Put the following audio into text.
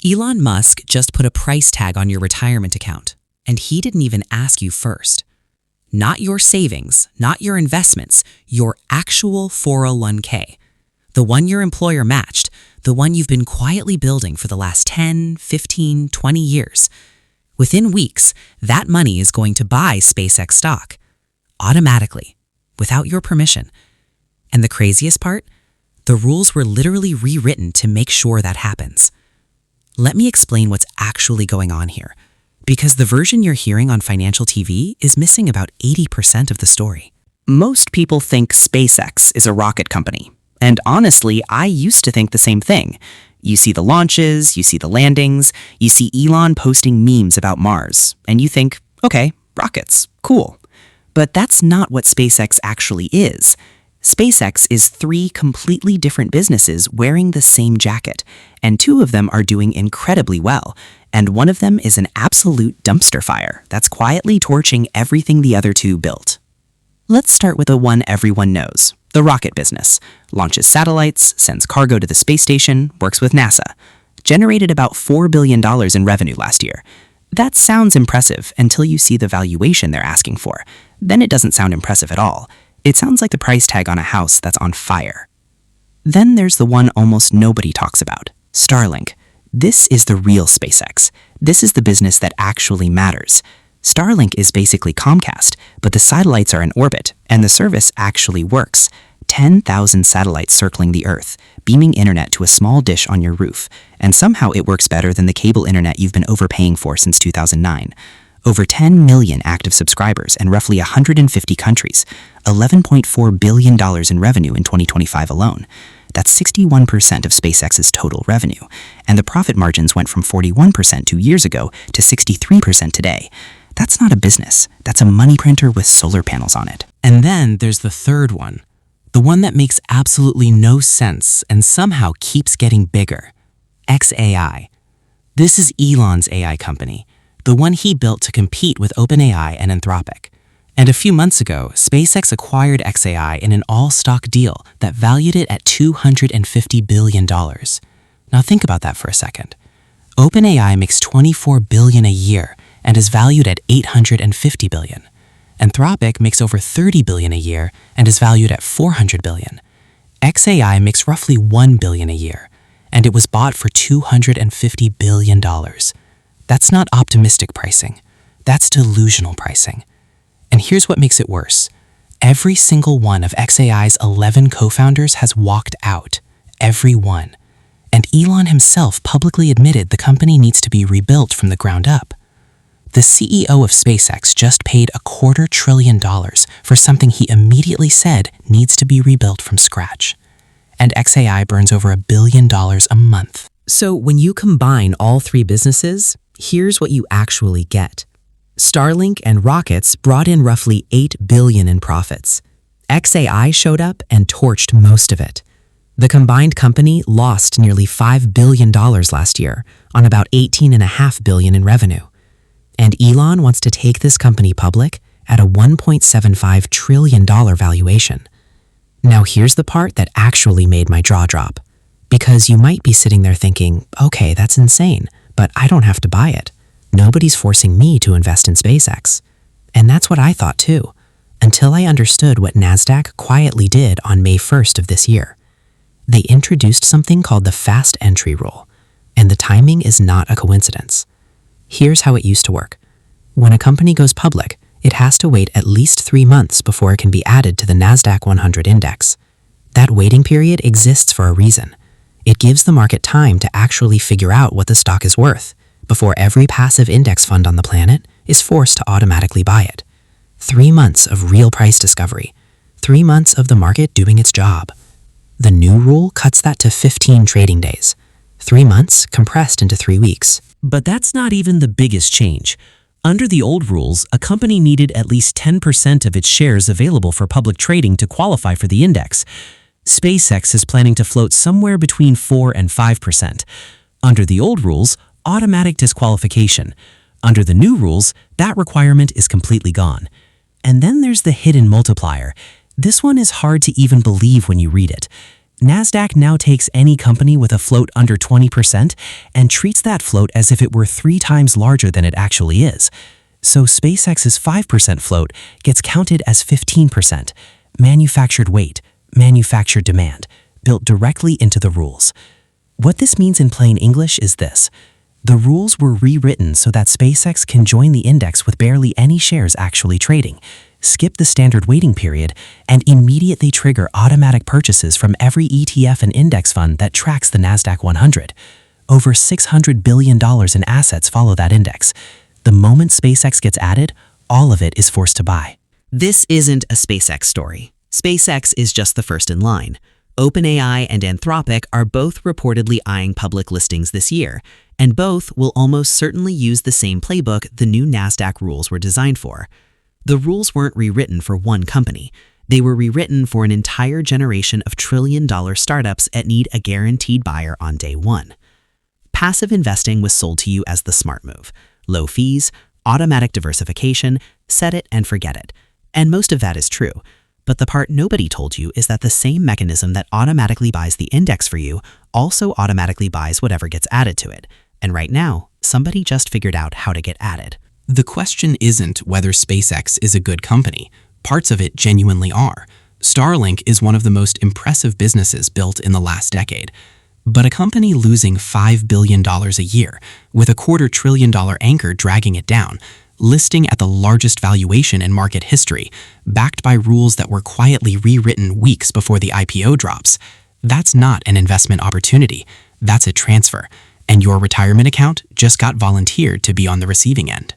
Elon Musk just put a price tag on your retirement account, and he didn't even ask you first. Not your savings, not your investments, your actual 401k. The one your employer matched, the one you've been quietly building for the last 10, 15, 20 years. Within weeks, that money is going to buy SpaceX stock. Automatically, without your permission. And the craziest part? The rules were literally rewritten to make sure that happens. Let me explain what's actually going on here, because the version you're hearing on financial TV is missing about 80% of the story. Most people think SpaceX is a rocket company, and honestly, I used to think the same thing. You see the launches, you see the landings, you see Elon posting memes about Mars, and you think, okay, rockets, cool. But that's not what SpaceX actually is. SpaceX is 3 completely different businesses wearing the same jacket, and 2 of them are doing incredibly well, and one of them is an absolute dumpster fire that's quietly torching everything the other 2 built. Let's start with the one everyone knows, the rocket business. Launches satellites, sends cargo to the space station, works with NASA. Generated about $4 billion in revenue last year. That sounds impressive until you see the valuation they're asking for. Then it doesn't sound impressive at all. It sounds like the price tag on a house that's on fire. Then there's the one almost nobody talks about, Starlink. This is the real SpaceX. This is the business that actually matters. Starlink is basically Comcast, but the satellites are in orbit, and the service actually works. 10,000 satellites circling the Earth, beaming internet to a small dish on your roof, and somehow it works better than the cable internet you've been overpaying for since 2009. Over 10 million active subscribers and roughly 150 countries, $11.4 billion in revenue in 2025 alone. That's 61% of SpaceX's total revenue, and the profit margins went from 41% 2 years ago to 63% today. That's not a business, that's a money printer with solar panels on it. And then there's the third one, the one that makes absolutely no sense and somehow keeps getting bigger. xAI. This is Elon's AI company, the one he built to compete with OpenAI and Anthropic. And a few months ago, SpaceX acquired xAI in an all-stock deal that valued it at $250 billion. Now think about that for a second. OpenAI makes $24 billion a year and is valued at $850 billion. Anthropic makes over $30 billion a year and is valued at $400 billion. xAI makes roughly $1 billion a year, and it was bought for $250 billion. That's not optimistic pricing. That's delusional pricing. And here's what makes it worse. Every single one of xAI's 11 co-founders has walked out. Every one. And Elon himself publicly admitted the company needs to be rebuilt from the ground up. The CEO of SpaceX just paid $250 billion for something he immediately said needs to be rebuilt from scratch. And xAI burns over $1 billion a month. So when you combine all 3 businesses, here's what you actually get. Starlink and rockets brought in roughly $8 billion in profits. xAI showed up and torched most of it. The combined company lost nearly $5 billion last year on about $18.5 billion in revenue. And Elon wants to take this company public at a $1.75 trillion valuation. Now here's the part that actually made my jaw drop. Because you might be sitting there thinking, okay, that's insane, but I don't have to buy it. Nobody's forcing me to invest in SpaceX. And that's what I thought too, until I understood what NASDAQ quietly did on May 1st of this year. They introduced something called the fast entry rule, and the timing is not a coincidence. Here's how it used to work. When a company goes public, it has to wait at least 3 months before it can be added to the NASDAQ 100 index. That waiting period exists for a reason. It gives the market time to actually figure out what the stock is worth before every passive index fund on the planet is forced to automatically buy it. 3 months of real price discovery. 3 months of the market doing its job. The new rule cuts that to 15 trading days. 3 months compressed into 3 weeks. But that's not even the biggest change. Under the old rules, a company needed at least 10% of its shares available for public trading to qualify for the index. SpaceX is planning to float somewhere between 4 and 5%. Under the old rules, automatic disqualification. Under the new rules, that requirement is completely gone. And then there's the hidden multiplier. This one is hard to even believe when you read it. NASDAQ now takes any company with a float under 20% and treats that float as if it were 3 times larger than it actually is. So SpaceX's 5% float gets counted as 15%. Manufactured weight, manufactured demand, built directly into the rules. What this means in plain English is this. The rules were rewritten so that SpaceX can join the index with barely any shares actually trading, skip the standard waiting period, and immediately trigger automatic purchases from every ETF and index fund that tracks the NASDAQ 100. Over $600 billion in assets follow that index. The moment SpaceX gets added, all of it is forced to buy. This isn't a SpaceX story. SpaceX is just the first in line. OpenAI and Anthropic are both reportedly eyeing public listings this year, and both will almost certainly use the same playbook the new NASDAQ rules were designed for. The rules weren't rewritten for one company. They were rewritten for an entire generation of trillion-dollar startups that need a guaranteed buyer on day one. Passive investing was sold to you as the smart move. Low fees, automatic diversification, set it and forget it. And most of that is true. But the part nobody told you is that the same mechanism that automatically buys the index for you also automatically buys whatever gets added to it. And right now, somebody just figured out how to get added. The question isn't whether SpaceX is a good company. Parts of it genuinely are. Starlink is one of the most impressive businesses built in the last decade. But a company losing $5 billion a year, with a $250 billion anchor dragging it down, listing at the largest valuation in market history, backed by rules that were quietly rewritten weeks before the IPO drops. That's not an investment opportunity. That's a transfer. And your retirement account just got volunteered to be on the receiving end.